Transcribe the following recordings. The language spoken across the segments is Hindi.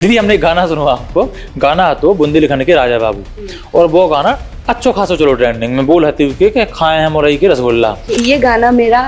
दीदी हमने एक गाना सुना आपको, गाना तो बुंदेलखंड के राजा बाबू, और वो गाना अच्छो खासो चलो ट्रेंडिंग में बोल हती के खाए हैं मोरई के रसगुल्ला। ये गाना मेरा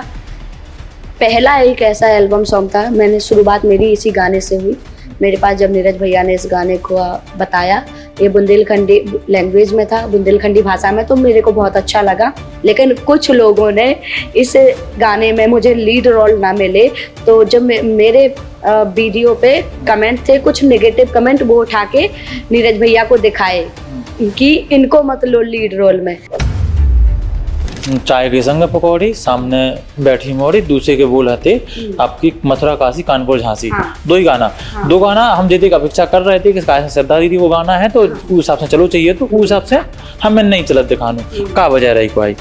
पहला एक ऐसा एल्बम सॉन्ग था। मैंने शुरुआत मेरी इसी गाने से हुई। मेरे पास जब नीरज भैया ने इस गाने को बताया, ये बुंदेलखंडी लैंग्वेज में था, बुंदेलखंडी भाषा में, तो मेरे को बहुत अच्छा लगा। लेकिन कुछ लोगों ने इस गाने में मुझे लीड रोल ना मिले, तो जब मेरे वीडियो पे कमेंट थे, कुछ नेगेटिव कमेंट, वो उठा के नीरज भैया को दिखाए कि इनको मत लो लीड रोल में। चाय के संग पकौड़ी, सामने बैठी मोरी, दूसरे के बोल हते आपकी मथुरा काशी कानपुर झांसी। दो ही गाना, दो गाना हम जैसे अपेक्षा कर रहे थे कि श्रद्धा दीदी वो गाना है तो उस हिसाब से चलो चाहिए, तो उस हिसाब से हमें नहीं चलत दिखानो का वजह रही कोई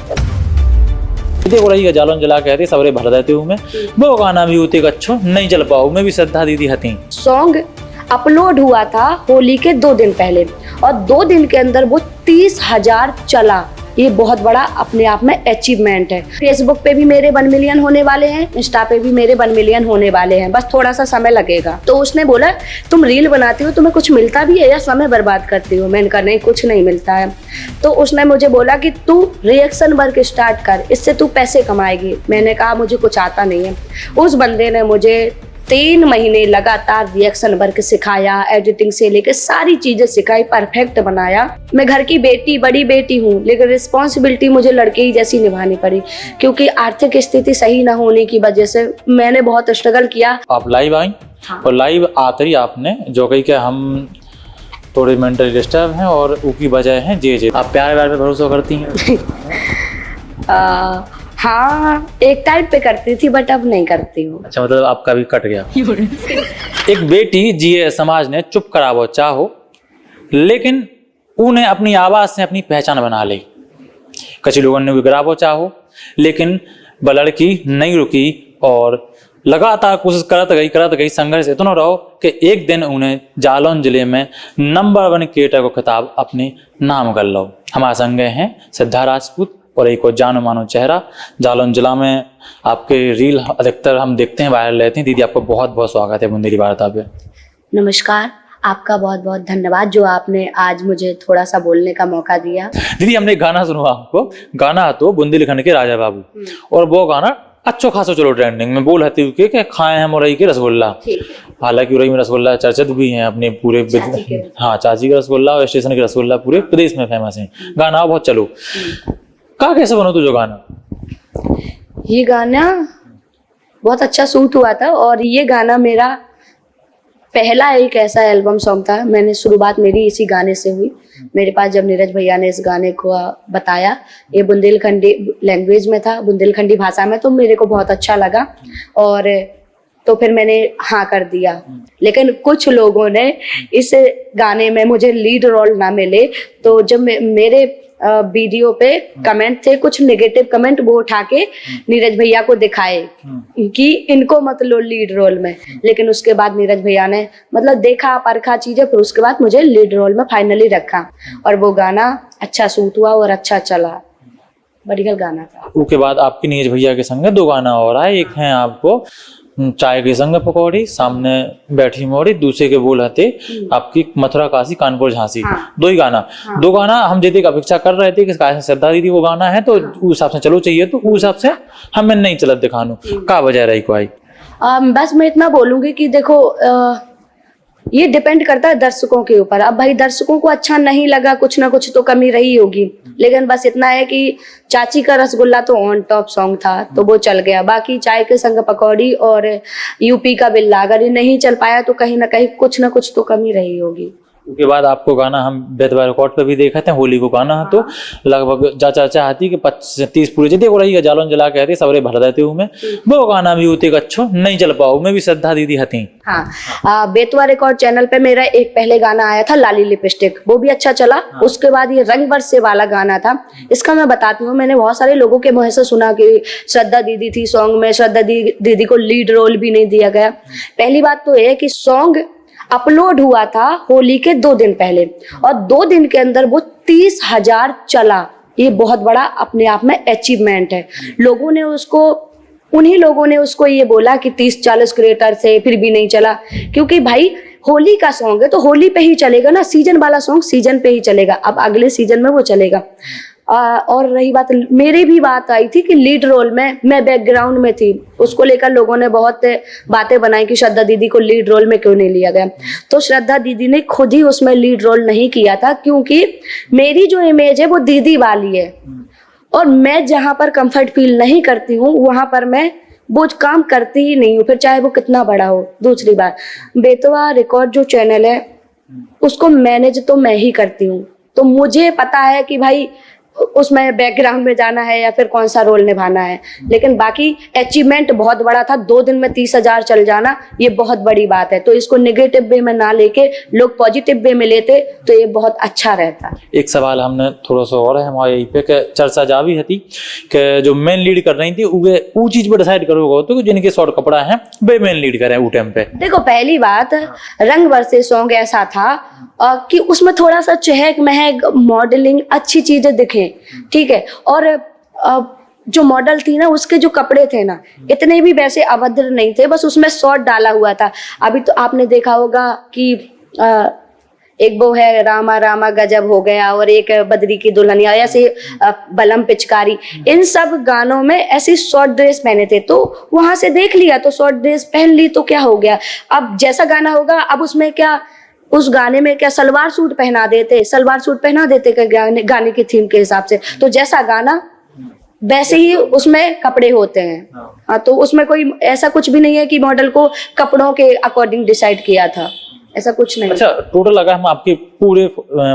बोल रही जालन जला कहते सबरे भर देते हूँ मैं, वो गाना भी होते अच्छो नहीं चल पाओ, मैं भी श्रद्धा दीदी हती। सॉन्ग अपलोड हुआ था होली के 2 दिन पहले, और 2 दिन के अंदर वो 30,000 चला। ये बहुत बड़ा अपने आप में अचीवमेंट है। फेसबुक पे भी मेरे 1 मिलियन होने वाले हैं, इंस्टा पे भी मेरे 1 मिलियन होने वाले हैं, बस थोड़ा सा समय लगेगा। तो उसने बोला तुम रील बनाती हो, तुम्हें कुछ मिलता भी है या समय बर्बाद करती हो? मैंने कहा नहीं, कुछ नहीं मिलता है। तो उसने मुझे बोला कि तू रिएक्शन वर्क स्टार्ट कर, इससे तू पैसे कमाएगी। मैंने कहा मुझे कुछ आता नहीं है। उस बंदे ने मुझे 3 महीने लगातार रिएक्शन वर्क सिखाया, एडिटिंग से लेकर सारी चीजें सिखाई, परफेक्ट बनाया। मैं घर की बेटी, बड़ी बेटी हूँ, लेकिन रिस्पॉन्सिबिलिटी मुझे लड़के ही जैसी निभानी पड़ी, क्योंकि आर्थिक स्थिति सही ना होने की वजह से मैंने बहुत स्ट्रगल किया। आप लाइव आई? हाँ। और लाइव आते ही आपने जो कही कि हम थोड़े मेंटली डिस्टर्ब हैं और उसकी वजह है जे आप प्यार व्यार पे भरोसा करती हैं? हाँ, एक टाइम पे करती थी, बट अब नहीं करती हूँ। अच्छा, मतलब आपका भी कट गया। एक बेटी जिए समाज ने चुप करावो चाहो, लेकिन उन्हें अपनी आवाज से अपनी पहचान बना ली। कुछ लोगों ने भी गिरावो चाहो, लेकिन वह लड़की नहीं रुकी और लगातार कोशिश करत गई, संघर्ष इतना रहो कि एक दिन उन्हें जालौन जिले में नंबर 1 क्रिएटर को खिताब अपने नाम कर लो। हमारे संगे हैं श्रद्धा राजपूत और एक और जानो मानो चेहरा। जालौन जिला में आपके रील अधिकतर हम देखते हैं, वायरल रहते हैं। दीदी आपको बहुत बहुत स्वागत है बुंदेली वार्ता पे। नमस्कार, आपका बहुत बहुत धन्यवाद जो आपने आज मुझे थोड़ा सा बोलने का मौका दिया। दीदी हमने एक गाना सुना आपको, गाना तो बुंदेलखंड के राजा बाबू, और वो गाना अच्छो खासो चलो ट्रेंडिंग में बोल हती के खाए हैं मोरई के रसगुल्ला। हालांकि उरई में रसगुल्ला चर्चित भी हैं अपने पूरे, हाँ, चाची का रसगुल्ला और स्टेशन के रसगुल्ला पूरे प्रदेश में फेमस है। गाना बहुत चलो का कैसे बनो तू जो गाना? ये गाना बहुत अच्छा सूट हुआ था, और ये गाना मेरा पहला एक ऐसा एल्बम सॉन्ग था। मैंने शुरुआत मेरी इसी गाने से हुई। मेरे पास जब नीरज भैया ने इस गाने को बताया, ये बुंदेलखंडी लैंग्वेज में था, बुंदेलखंडी भाषा में, तो मेरे को बहुत अच्छा लगा, और तो फिर मैंने हाँ कर दिया। लेकिन कुछ लोगों ने इस गाने में मुझे लीड रोल ना मिले, तो जब मेरे वीडियो पे कमेंट थे, कुछ नेगेटिव कमेंट, वो उठा के नीरज भैया को दिखाए कि इनको मत लो लीड रोल में। लेकिन उसके बाद नीरज भैया ने मतलब देखा, परखा चीजें, फिर उसके बाद मुझे लीड रोल में फाइनली रखा, और वो गाना अच्छा सूट हुआ और अच्छा चला। बढ़िया गाना था। उसके बाद आपके नीरज भैया के संग 2 गाना और आए। एक है आपको चाय के संग पकौड़ी, सामने बैठी मोरी, दूसरे के बोल हते आपकी मथुरा काशी कानपुर झांसी। दो ही गाना, दो गाना हम जैसे अपेक्षा कर रहे थे कि श्रद्धा दीदी वो गाना है तो उस हिसाब से चलो चाहिए, तो उस हिसाब से हमें नहीं चलत दिखानो का वजह रही कोई? बस मैं इतना बोलूंगी कि देखो, ये डिपेंड करता है दर्शकों के ऊपर। अब भाई दर्शकों को अच्छा नहीं लगा, कुछ ना कुछ तो कमी रही होगी, लेकिन बस इतना है कि चाची का रसगुल्ला तो ऑन टॉप सॉन्ग था, तो वो चल गया। बाकी चाय के संग पकौड़ी और यूपी का बिल्ला अगर ये नहीं चल पाया, तो कहीं ना कहीं कुछ ना कुछ तो कमी रही होगी। उसके बाद आपको गाना हम बेतवा रिकॉर्ड पे भी देखा थे, होली को गाना है, तो लगभग जा चर्चा आती कि 25-30 पूरे जितने हो रही है जालौन जला कहते सबरे भर देते हूँ मैं, वो गाना भी होते अच्छो नहीं चल पाओ, मैं भी श्रद्धा दीदी हती। हाँ, बेतवा रिकॉर्ड चैनल पे मेरा एक पहले गाना आया था लाली लिपस्टिक, वो भी अच्छा चला। उसके बाद ये रंग बरसे वाला गाना था। इसका मैं बताती हूँ, मैंने बहुत सारे लोगों के मुंह से सुना कि श्रद्धा दीदी थी सॉन्ग में, श्रद्धा दीदी को लीड रोल भी नहीं दिया गया। पहली बात तो है कि सॉन्ग अपलोड हुआ था होली के 2 दिन पहले, और 2 दिन के अंदर वो 30,000 चला। ये बहुत बड़ा अपने आप में अचीवमेंट है। लोगों ने उसको उन्हीं लोगों ने उसको ये बोला कि 30-40 क्रिएटर से फिर भी नहीं चला, क्योंकि भाई होली का सॉन्ग है तो होली पे ही चलेगा ना, सीजन वाला सॉन्ग सीजन पे ही चलेगा, अब अगले सीजन में वो चलेगा। और रही बात, मेरी भी बात आई थी कि लीड रोल में मैं बैकग्राउंड में थी, उसको लेकर लोगों ने बहुत बातें बनाई कि श्रद्धा दीदी को लीड रोल में क्यों नहीं लिया गया। तो श्रद्धा दीदी ने खुद ही उसमें लीड रोल नहीं किया था, क्योंकि मेरी जो इमेज है वो दीदी वाली है, और मैं जहां पर कंफर्ट फील नहीं करती हूँ वहां पर मैं वो काम करती ही नहीं हूँ, फिर चाहे वो कितना बड़ा हो। दूसरी बात, बेतवा रिकॉर्ड जो चैनल है उसको मैनेज तो मैं ही करती हूँ, तो मुझे पता है कि भाई उसमें बैकग्राउंड में जाना है या फिर कौन सा रोल निभाना है। लेकिन बाकी अचीवमेंट बहुत बड़ा था, 2 दिन में 30,000 चल जाना ये बहुत बड़ी बात है, तो इसको नेगेटिव वे में ना लेके लोग पॉजिटिव वे में लेते तो ये बहुत अच्छा रहता। एक सवाल हमने थोड़ा सा और है हमारे यहीं पे कि चर्चा जा भी थी कि जो मेन लीड कर रही थी वो चीज पर डिसाइड करोगे तो जिनके शॉर्ट कपड़ा है वे मेन लीड करें वो टाइम पे। देखो पहली बात, रंग बरसे सॉन्ग ऐसा था कि उसमें थोड़ा सा चहक महक मॉडलिंग अच्छी चीजें दिखे, ठीक है, और जो मॉडल थी ना उसके जो कपड़े थे ना इतने भी वैसे अभद्र नहीं थे, बस उसमें शॉर्ट डाला हुआ था। अभी तो आपने देखा होगा कि एक वो है रामा रामा गजब हो गया और एक बद्री की दुल्हनिया, ऐसे बलम पिचकारी, इन सब गानों में ऐसी शॉर्ट ड्रेस पहने थे, तो वहां से देख लिया तो शॉर्ट ड्रेस पहन ली तो क्या हो गया। अब जैसा गाना होगा, अब उसमें क्या, उस गाने में क्या सलवार सूट पहना देते गाने की थीम के हिसाब से, तो जैसा गाना वैसे ही उसमें कपड़े होते हैं। हाँ, तो उसमें कोई ऐसा कुछ भी नहीं है कि मॉडल को कपड़ों के अकॉर्डिंग डिसाइड किया था, ऐसा कुछ नहीं। अच्छा, टोटल अगर हम आपके पूरे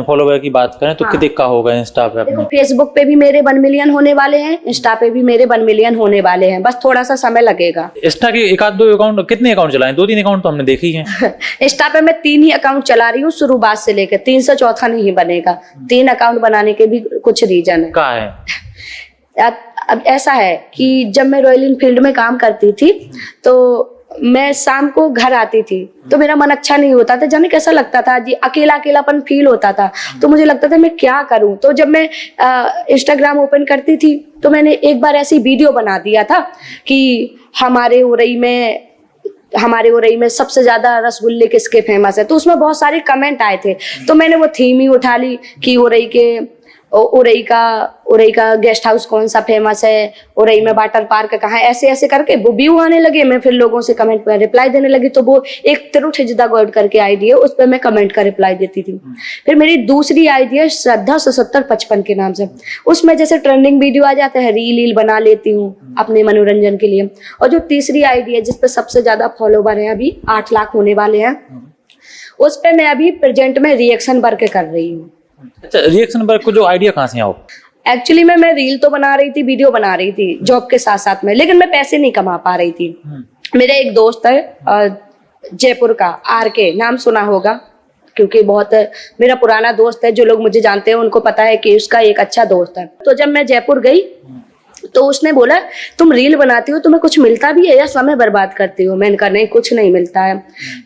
फॉलोवर की बात करें तो हाँ। कितने का होगा इंस्टा पे? देखो फेसबुक पे भी मेरे 1 मिलियन होने वाले हैं, इंस्टा पे भी मेरे 1 मिलियन होने वाले हैं, बस थोड़ा सा समय लगेगा। इंस्टा के 1-2 अकाउंट, कितने अकाउंट चलाए? 2-3 अकाउंट तो हमने देखी है। इंस्टा पे मैं 3 ही अकाउंट चला रही हूँ शुरुआत से लेकर, 3 से चौथा नहीं बनेगा। 3 अकाउंट बनाने के भी कुछ रीजन है। क्या है? अब ऐसा है कि जब मैं रॉयल एनफील्ड में काम करती थी तो मैं शाम को घर आती थी तो मेरा मन अच्छा नहीं होता था, जाने कैसा लगता था जी, अकेलापन फील होता था, तो मुझे लगता था मैं क्या करूं। तो जब मैं इंस्टाग्राम ओपन करती थी तो मैंने एक बार ऐसी वीडियो बना दिया था कि हमारे उरई में सबसे ज्यादा रसगुल्ले किसके फेमस है, तो उसमें बहुत सारे कमेंट आए थे, तो मैंने वो थीम ही उठा ली कि उरई का गेस्ट हाउस कौन सा फेमस है, उरई में वाटर पार्क कहाँ है, ऐसे ऐसे करके वो व्यू आने लगे, मैं फिर लोगों से कमेंट पर रिप्लाई देने लगी। तो वो एक तिरुठ हिजदा गॉड करके आईडी है, उस पर मैं कमेंट का रिप्लाई देती थी। फिर मेरी दूसरी आईडी है श्रद्धा 7755 के नाम से, उसमें जैसे ट्रेंडिंग वीडियो आ जाते हैं रील बना लेती हूँ अपने मनोरंजन के लिए। और जो तीसरी आईडी है जिसपे सबसे ज्यादा फॉलोवर है, अभी 8 लाख होने वाले हैं, उस पर मैं अभी प्रेजेंट में रिएक्शन वर्क कर रही हूँ। अच्छा, रिएक्शन वर्क को जो आइडिया कहाँ से आओ? एक्चुअली मैं रील तो बना रही थी, वीडियो बना रही थी जॉब के साथ साथ में, लेकिन मैं पैसे नहीं कमा पा रही थी। मेरा एक दोस्त है जयपुर का, RK नाम सुना होगा, क्योंकि बहुत मेरा पुराना दोस्त है, जो लोग मुझे जानते हैं उनको पता है कि उसका एक अच्छा दोस्त है। तो जब मैं जयपुर गई तो उसने बोला तुम रील बनाती हो, तुम्हें कुछ मिलता भी है या समय बर्बाद करती हो? मैंने कहा नहीं, कुछ नहीं मिलता है।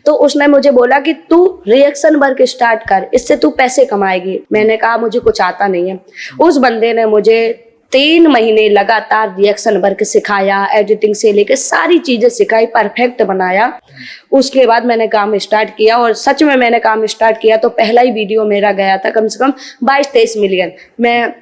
तो उसने मुझे बोला कि तू रिएक्शन वर्क स्टार्ट कर, इससे तू पैसे कमाएगी। मैंने कहा मुझे कुछ आता नहीं है। उस बंदे ने मुझे 3 महीने लगातार रिएक्शन वर्क सिखाया, एडिटिंग से लेके सारी चीजें सिखाई, परफेक्ट बनाया। उसके बाद मैंने काम स्टार्ट किया, और सच में मैंने काम स्टार्ट किया तो पहला ही वीडियो मेरा गया था कम से कम 22-23 मिलियन। मैं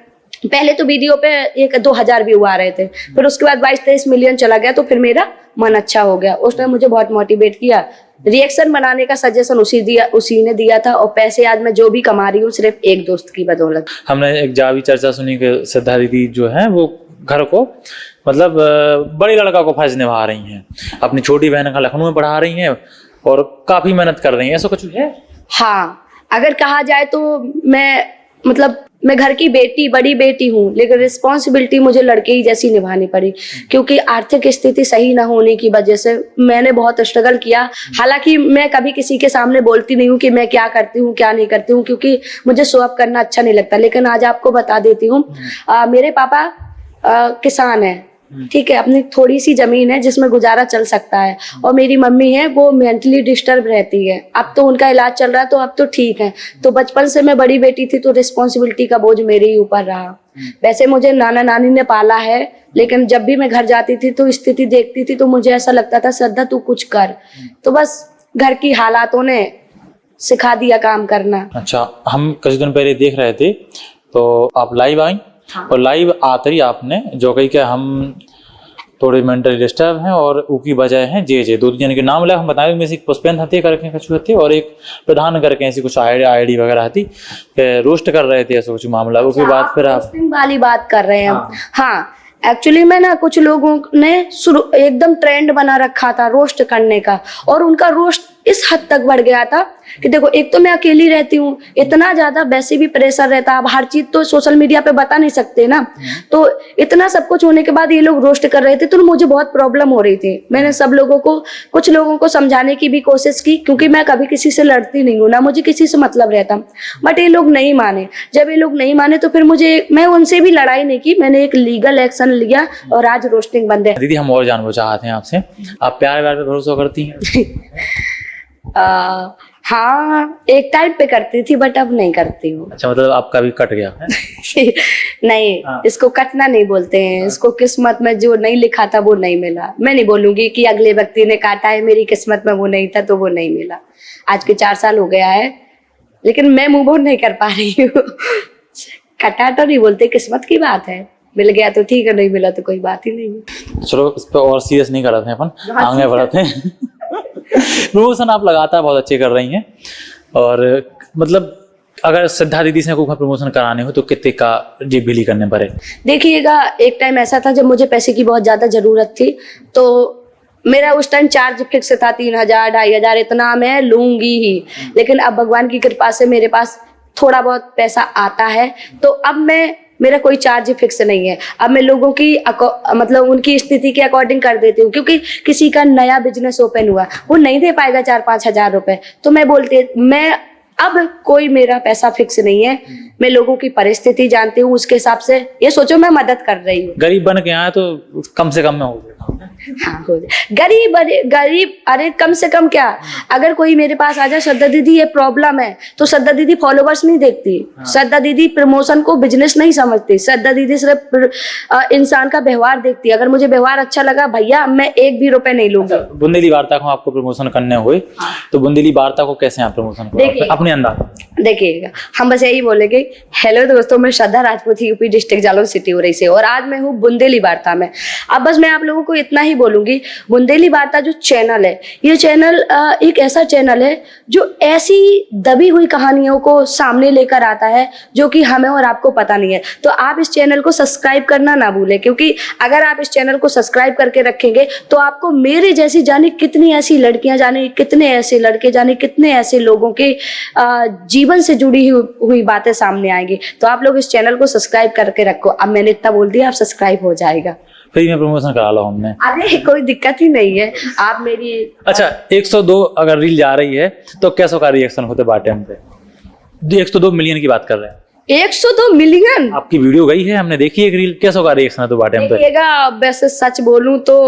पहले तो वीडियो पे 1-2 हजार व्यू आ रहे थे, फिर उसके बाद 22-23 मिलियन चला गया, तो फिर मेरा मन अच्छा हो गया। उसने मुझे बहुत मोटिवेट किया, रिएक्शन बनाने का सजेशन उसी ने दिया था, और पैसे आज मैं जो भी कमा रही हूँ सिर्फ एक दोस्त की बदौलत। हमने एक जावी चर्चा सुनी कि श्रद्धा दीदी जो है वो घर को मतलब बड़ी लड़का को फर्ज निभा रही हैं, अपनी छोटी बहन का लखनऊ में पढ़ा रही हैं और काफी मेहनत कर रही हैं, ऐसा कुछ है? हाँ, अगर कहा जाए तो मैं घर की बड़ी बेटी हूँ, लेकिन रिस्पॉन्सिबिलिटी मुझे लड़के ही जैसी निभानी पड़ी, क्योंकि आर्थिक स्थिति सही ना होने की वजह से मैंने बहुत स्ट्रगल किया। हालांकि मैं कभी किसी के सामने बोलती नहीं हूँ कि मैं क्या करती हूँ क्या नहीं करती हूँ, क्योंकि मुझे शो अप करना अच्छा नहीं लगता। लेकिन आज आपको बता देती हूँ, मेरे पापा किसान है, ठीक है, अपनी थोड़ी सी जमीन है जिसमें गुजारा चल सकता है, और मेरी मम्मी है वो मेंटली डिस्टर्ब रहती है। अब तो उनका इलाज चल रहा है तो अब तो ठीक है। तो बचपन से मैं बड़ी बेटी थी तो रिस्पॉन्सिबिलिटी का बोझ मेरे ही ऊपर रहा। वैसे मुझे नाना नानी ने पाला है, लेकिन जब भी मैं घर जाती थी तो स्थिति देखती थी तो मुझे ऐसा लगता था श्रद्धा तू कुछ कर। तो बस घर की हालातों ने सिखा दिया काम करना। अच्छा, हम कुछ दिन पहले देख रहे थे तो आप लाइव आई। हाँ। और लाइव आते ही आपने जो कही कि हम थोड़े मेंटली डिस्टर्ब हैं और उकी वजह है जे दो जन के नाम ले हम बताएं में से एक पुष्पेंद्र हत्या करके कछु थे और एक प्रधान करके ऐसी कुछ आईडी वगैरह थी रोस्ट कर रहे थे ऐसा कुछ मामला। उसके बाद फिर आप रोस्टिंग वाली बात कर रहे हैं। हाँ एक्चुअली मैं ना कुछ लोगों ने एकदम ट्रेंड बना रखा था रोस्ट करने का, और उनका रोस्ट इस हद तक बढ़ गया था कि देखो एक तो मैं अकेली रहती हूँ, इतना ज्यादा वैसे भी प्रेशर रहता है, अब हर चीज तो सोशल मीडिया पे बता नहीं सकते ना, तो इतना सब कुछ होने के बाद ये लोग रोस्ट कर रहे थे तो मुझे बहुत प्रॉब्लम हो रही थी। मैंने सब लोगों को कुछ लोगों को समझाने की भी कोशिश की, क्योंकि मैं कभी किसी से लड़ती नहीं हूँ ना मुझे किसी से मतलब रहता, बट ये लोग नहीं माने। जब ये लोग नहीं माने तो फिर मैं उनसे भी लड़ाई नहीं की, मैंने एक लीगल एक्शन लिया और आज रोस्टिंग बंद है। दीदी हम और जानना चाहते हैं आपसे, आप प्यार व्यार पे भरोसा करती हैं? हाँ एक टाइम पे करती थी बट अब नहीं करती हूँ। अच्छा, मतलब आपका भी कट गया है? नहीं हाँ। इसको कटना नहीं बोलते हैं, इसको किस्मत में जो नहीं लिखा था वो नहीं मिला। मैं नहीं बोलूंगी कि अगले व्यक्ति ने काटा है, मेरी किस्मत में वो नहीं था तो वो नहीं मिला। आज के 4 साल हो गया है लेकिन मैं मूव ऑन नहीं कर पा रही हूँ। कटा तो नहीं बोलते, किस्मत की बात है, मिल गया तो ठीक है, नहीं मिला तो कोई बात ही नहीं। चलो इस पे और सीरियस नहीं करते हैं अपन, आगे बढ़ते हैं। प्रमोशन आप लगातार बहुत अच्छे कर रही हैं, और मतलब अगर श्रद्धा दीदी से कोई प्रमोशन कराने हो तो कितने का जी बिली करने पड़े? देखिएगा एक टाइम ऐसा था जब मुझे पैसे की बहुत ज्यादा जरूरत थी, तो मेरा उस टाइम चार्ज फिक्स था 3000 2500 इतना मैं लूंगी ही। लेकिन अब भगवान की कृपा से मेरे पास थोड़ा बहुत पैसा आता है, तो अब मेरा कोई चार्ज फिक्स नहीं है। अब मैं लोगों की मतलब उनकी स्थिति के अकॉर्डिंग कर देती हूँ, क्योंकि किसी का नया बिजनेस ओपन हुआ वो नहीं दे पाएगा 4-5 हजार रुपए, तो मैं बोलती मैं अब कोई मेरा पैसा फिक्स नहीं है। मैं लोगों की परिस्थिति जानती हूँ, उसके हिसाब से ये सोचो मैं मदद कर रही हूँ। गरीब बन के आए तो कम से कम में हो जाएगा। हाँ हो जाए। गरीब अरे कम से कम क्या, अगर कोई मेरे पास आ जाए श्रद्धा दीदी ये प्रॉब्लम है, तो श्रद्धा दीदी फॉलोवर्स नहीं देखती। श्रद्धा दीदी प्रमोशन को बिजनेस नहीं समझती। श्रद्धा दीदी सिर्फ इंसान का व्यवहार देखती है। अगर मुझे व्यवहार अच्छा लगा भैया मैं 1 भी रुपए नहीं लूंगी। बुंदेली वार्ता को आपको प्रमोशन करने हुए तो बुंदेली वार्ता को कैसे आप प्रमोशन करोगे अपने अंदाज? देखिएगा हम बस यही बोलेंगे, हेलो दोस्तों मैं Shraddha Rajput UP district Jalaun city Orai से, और आज मैं हूँ बुंदेली वार्ता में। अब बस मैं आप लोगों को इतना ही बोलूंगी, बुंदेली वार्ता जो चैनल है, ये चैनल एक ऐसा चैनल है जो ऐसी दबी हुई कहानियों को सामने लेकर आता है जो कि हमें और आपको पता नहीं है। तो आप इस चैनल को सब्सक्राइब करना ना भूलें, क्योंकि अगर आप इस चैनल को सब्सक्राइब करके रखेंगे तो आपको मेरे जैसी जाने कितनी ऐसी लड़कियां, जाने कितने ऐसे लड़के, जाने कितने ऐसे लोगों के जीवन से जुड़ी हुई बातें सामने आएंगी। तो आप लोग इस चैनल को सब्सक्राइब करके रखो। अब मैंने इतना बोल दिया, आप सब्सक्राइब हो जाएगा। फ्री में प्रमोशन करा लो हमने। अरे कोई दिक्कत ही नहीं है, आप मेरी अच्छा 102 अगर रील जा रही है तो कैसो का रिएक्शन होते बाटेम पे? 102 मिलियन की बात कर रहे हैं। 102 मिलियन आपकी वीडियो गई है, हमने देखी एक रील, कैसो का रिएक्शन है तो बाटेम पे? देखिएगा वैसे सच बोलूं तो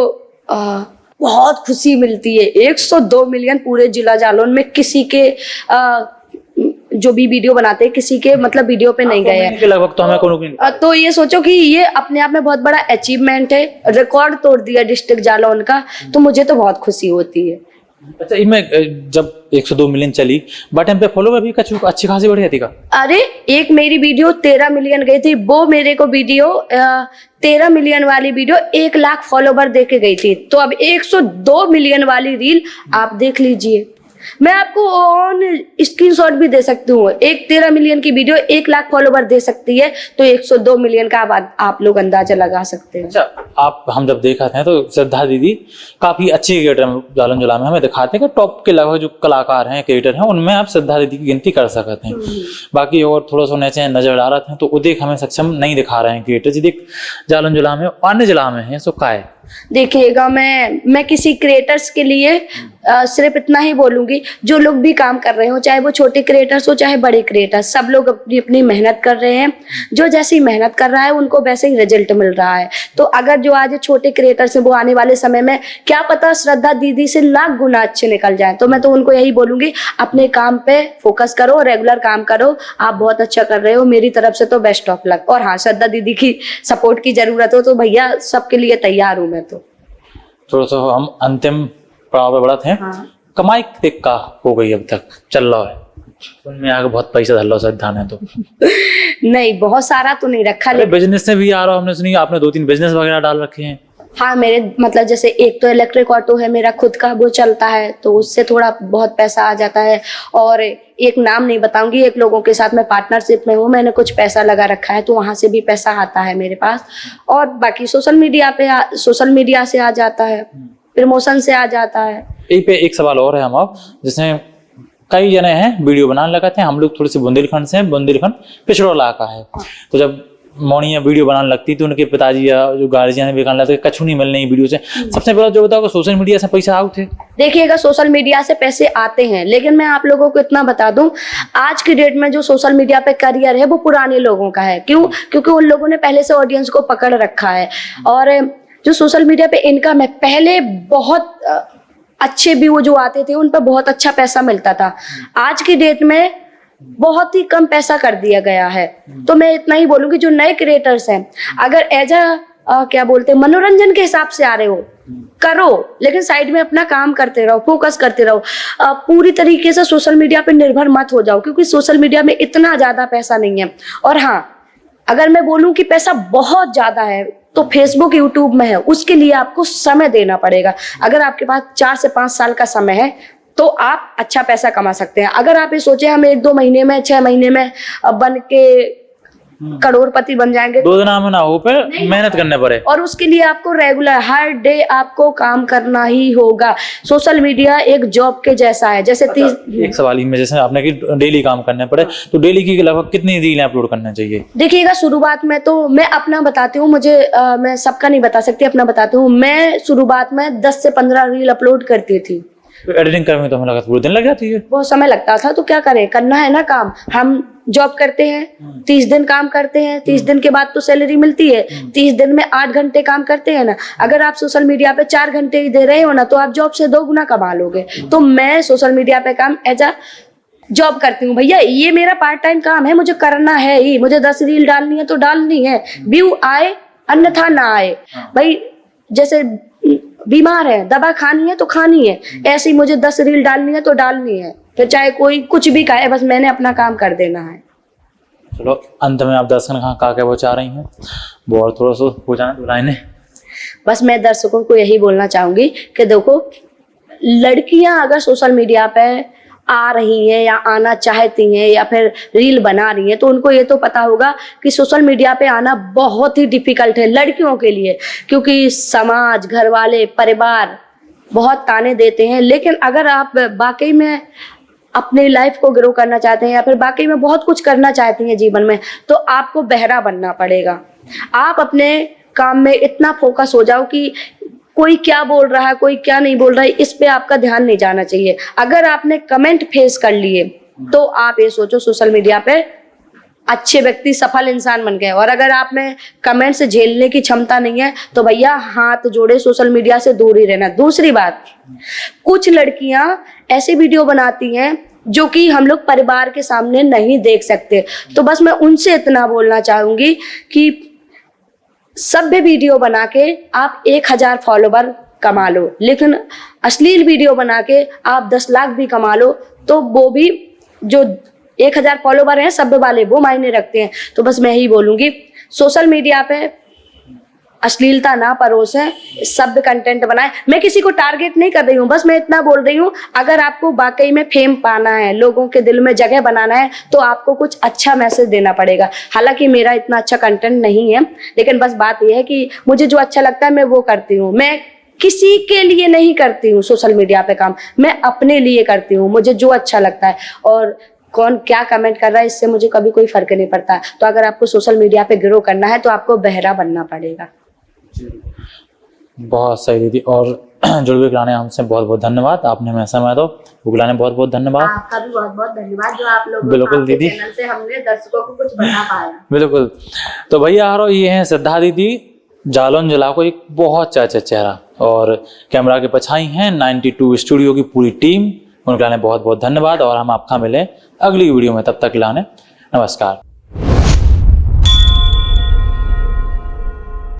बहुत खुशी मिलती है। 102 मिलियन पूरे जिला जालौन में किसी के जो भी वीडियो बनाते हैं किसी के मतलब वीडियो पे नहीं गए हैं लगभग, तो हमें कोनो तो ये सोचो कि ये अपने आप में बहुत बड़ा अचीवमेंट है, रिकॉर्ड तोड़ दिया डिस्ट्रिक्ट जालौन का, तो मुझे तो बहुत खुशी होती है। अच्छा इनमें जब 102 मिलियन चली बाटेम पे फॉलोवर भी अच्छी खासी बढ़ी थी का? अरे एक मेरी वीडियो 13 मिलियन गई थी, वो मेरे को वीडियो 13 मिलियन वाली वीडियो 1 लाख फॉलोवर देके गई थी। तो अब 102 मिलियन वाली रील आप देख लीजिए, मैं आपको ऑन स्क्रीनशॉट भी दे सकती हूँ। एक 13 मिलियन की वीडियो 1 लाख फॉलोवर दे सकती है, तो 102 मिलियन का आप लोग अंदाजा लगा सकते हैं। अच्छा हम जब देखते हैं तो श्रद्धा दीदी काफी अच्छी क्रिएटर जालौन जिला में हमें दिखाते हैं कि टॉप के लगभग जो कलाकार हैं, क्रिएटर हैं, उनमें आप श्रद्धा दीदी की गिनती कर सकते हैं। बाकी और थोड़ा सा नीचे नजर आ रहे हैं तो उदेख हमें सक्षम नहीं दिखा रहे हैं क्रिएटर जी। देख जालौन जिला में अन्य जिला में है सो का है। देखिएगा मैं किसी क्रिएटर्स के लिए सिर्फ इतना ही बोलूंगी, जो लोग भी काम कर रहे हो, चाहे वो छोटे क्रिएटर्स हो चाहे बड़े क्रिएटर्स, सब लोग अपनी अपनी मेहनत कर रहे हैं। जो जैसी मेहनत कर रहा है उनको वैसे ही रिजल्ट मिल रहा है। तो अगर जो आज छोटे क्रिएटर्स हैं वो आने वाले समय में क्या पता श्रद्धा दीदी से लाख गुना अच्छे निकल जाए। तो मैं तो उनको यही बोलूंगी, अपने काम पे फोकस करो, रेगुलर काम करो, आप बहुत अच्छा कर रहे हो। मेरी तरफ से तो बेस्ट ऑफ लक। और हाँ, श्रद्धा दीदी की सपोर्ट की जरूरत हो तो भैया सबके लिए तैयार हूँ मैं। तो थोड़ा सा हम अंतिम पड़ाव पे बढ़ते हैं। हाँ। कमाई देख का हो गई अब तक चल रहा है, उनमें आगे बहुत पैसा धर लो सर धान है तो नहीं, बहुत सारा तो नहीं रखा, लेकिन बिजनेस से भी आ रहा, हमने सुनी आपने 2-3 बिजनेस वगैरह डाल रखे हैं। हाँ, मेरे मतलब जैसे एक तो इलेक्ट्रिक ऑटो है मेरा खुद का, वो चलता है तो उससे थोड़ा बहुत पैसा आ जाता है। और एक नाम नहीं बताऊंगी, एक लोगों के साथ मैं पार्टनरशिप में हूँ, मैंने कुछ पैसा लगा रखा है तो वहां से भी पैसा आता है मेरे पास। और बाकी सोशल मीडिया से आ जाता है, प्रमोशन से आ जाता है। यही पे एक सवाल और है हम अब, जैसे कई जने हैं वीडियो बनाने लगाते हैं, हम लोग थोड़े से बुंदेलखंड से हैं, बुंदेलखंड पिछड़ो इलाका है, तो जब मौनिया वीडियो बनाने लगती तो उनके पिताजी या जो गार्जियन भी कहने लगते कछु नहीं मिलने वीडियो से। सबसे पहले जो बताओ सोशल मीडिया से पैसा आउट है। देखिएगा, सोशल मीडिया से पैसे आते हैं, लेकिन मैं आप लोगों को इतना बता दूं, आज की डेट में जो सोशल मीडिया पे करियर है वो पुराने लोगों का है। क्यों? क्योंकि उन लोगों ने पहले से ऑडियंस को पकड़ रखा है। और जो सोशल मीडिया पे इनकम है, पहले बहुत अच्छे व्यू जो आते थे उन पर बहुत अच्छा पैसा मिलता था, आज की डेट में बहुत ही कम पैसा कर दिया गया है। तो मैं इतना ही बोलूंगी, जो नए क्रिएटर्स हैं, अगर एज क्या बोलते हैं मनोरंजन के हिसाब से आ रहे हो करो, लेकिन साइड में अपना काम करते रहो, फोकस करते रहो। पूरी तरीके से सोशल मीडिया पे निर्भर मत हो जाओ, क्योंकि सोशल मीडिया में इतना ज्यादा पैसा नहीं है। और हाँ, अगर मैं बोलूं कि पैसा बहुत ज्यादा है तो फेसबुक यूट्यूब में है, उसके लिए आपको समय देना पड़ेगा। अगर आपके पास 4 से 5 साल का समय है तो आप अच्छा पैसा कमा सकते हैं। अगर आप ये सोचे हम 1-2 महीने में 6 महीने में बन के करोड़पति बन जाएंगे, 2 दिन में ना हो, पर मेहनत करने पड़े, और उसके लिए आपको रेगुलर हर डे आपको काम करना ही होगा। सोशल मीडिया एक जॉब के जैसा है। जैसे एक सवाल ही में, जैसे आपने कि डेली काम करने पड़े, तो डेली की लगभग कितनी रीलें अपलोड करना चाहिए? देखिएगा, शुरुआत में तो मैं अपना बताती हूँ, मुझे मैं सबका नहीं बता सकती, अपना बताती हूँ। मैं शुरुआत में 10 से 15 रील अपलोड करती थी। तो एडिटिंग करने में तो हमें लगा पूरे दिन लग जाती है, बहुत समय लगता था, तो क्या करें, करना है ना काम। हम जॉब करते हैं, 30 दिन काम करते हैं, 30 दिन के बाद तो सैलरी मिलती है। 30 दिन में 8 घंटे काम करते हैं ना। अगर आप सोशल मीडिया पे 4 घंटे ही दे रहे हो ना, तो आप जॉब से 2 गुना कमा लोगे। तो मैं सोशल मीडिया पे काम एज अ जॉब करती हूँ भैया, ये मेरा पार्ट टाइम काम है, मुझे करना है ही। मुझे 10 रील डालनी है तो डालनी है, व्यू आए अन्यथा ना आए। भाई जैसे बीमार है, दवा खानी है तो खानी है, ऐसे ही मुझे 10 रील डालनी है तो डालनी है, फिर चाहे कोई कुछ भी कहे, बस मैंने अपना काम कर देना है। चलो अंत में आप दर्शक कहा क्या वो चाह रही हैं, वो और थोड़ा सा हो जाना 2 लाइनें। बस मैं दर्शकों को यही बोलना चाहूंगी कि देखो, लड़कियां अगर सोशल मीडिया पे आ रही हैं या आना चाहती हैं या फिर रील बना रही हैं, तो उनको ये तो पता होगा कि सोशल मीडिया पे आना बहुत ही डिफिकल्ट है लड़कियों के लिए, क्योंकि समाज, घर वाले, परिवार बहुत ताने देते हैं। लेकिन अगर आप वाकई में अपनी लाइफ को ग्रो करना चाहते हैं या फिर वाकई में बहुत कुछ करना चाहती हैं जीवन में, तो आपको बहरा बनना पड़ेगा। आप अपने काम में इतना फोकस हो जाओ कि कोई क्या बोल रहा है, कोई क्या नहीं बोल रहा है, इस पे आपका ध्यान नहीं जाना चाहिए। अगर आपने कमेंट फेस कर लिए तो आप ये सोचो सोशल मीडिया पे अच्छे व्यक्ति, सफल इंसान बन गए। और अगर आप में कमेंट से झेलने की क्षमता नहीं है तो भैया हाथ जोड़े, सोशल मीडिया से दूर ही रहना। दूसरी बात, कुछ लड़कियां ऐसी वीडियो बनाती हैं जो कि हम लोग परिवार के सामने नहीं देख सकते, तो बस मैं उनसे इतना बोलना चाहूंगी कि सभ्य वीडियो बना के आप 1000 फॉलोवर कमा लो, लेकिन अश्लील वीडियो बना के आप 10 लाख भी कमा लो, तो वो भी जो 1000 फॉलोवर हैं सभ्य वाले, वो मायने रखते हैं। तो बस मैं ही बोलूंगी, सोशल मीडिया पे अश्लीलता ना परोसें, सभ्य कंटेंट बनाएं। मैं किसी को टारगेट नहीं कर रही हूँ, बस मैं इतना बोल रही हूँ, अगर आपको वाकई में फेम पाना है, लोगों के दिल में जगह बनाना है, तो आपको कुछ अच्छा मैसेज देना पड़ेगा। हालांकि मेरा इतना अच्छा कंटेंट नहीं है, लेकिन बस बात यह है कि मुझे जो अच्छा लगता है मैं वो करती हूँ। मैं किसी के लिए नहीं करती हूँ सोशल मीडिया पे काम, मैं अपने लिए करती हूँ, मुझे जो अच्छा लगता है। और कौन क्या कमेंट कर रहा है इससे मुझे कभी कोई फर्क नहीं पड़ता। तो अगर आपको सोशल मीडिया पे ग्रो करना है तो आपको बहरा बनना पड़ेगा। बहुत सही दीदी, और जुड़वे खिलाने हमसे बहुत बहुत धन्यवाद, आपने हमें समय दो, बुलाने बहुत बहुत धन्यवाद। आपका भी बहुत बहुत धन्यवाद जो आप लोग बिल्कुल दीदी, चैनल से हमने दर्शकों को कुछ बता पाया। बिल्कुल। तो भैया हारो ये हैं श्रद्धा दीदी, जालौन जिला को एक बहुत चर्चित चेहरा, और कैमरा के पछाई हैं 92 स्टूडियो की पूरी टीम। उनके लाने बहुत बहुत धन्यवाद, और हम आपका मिले अगली वीडियो में, तब तक लाने नमस्कार।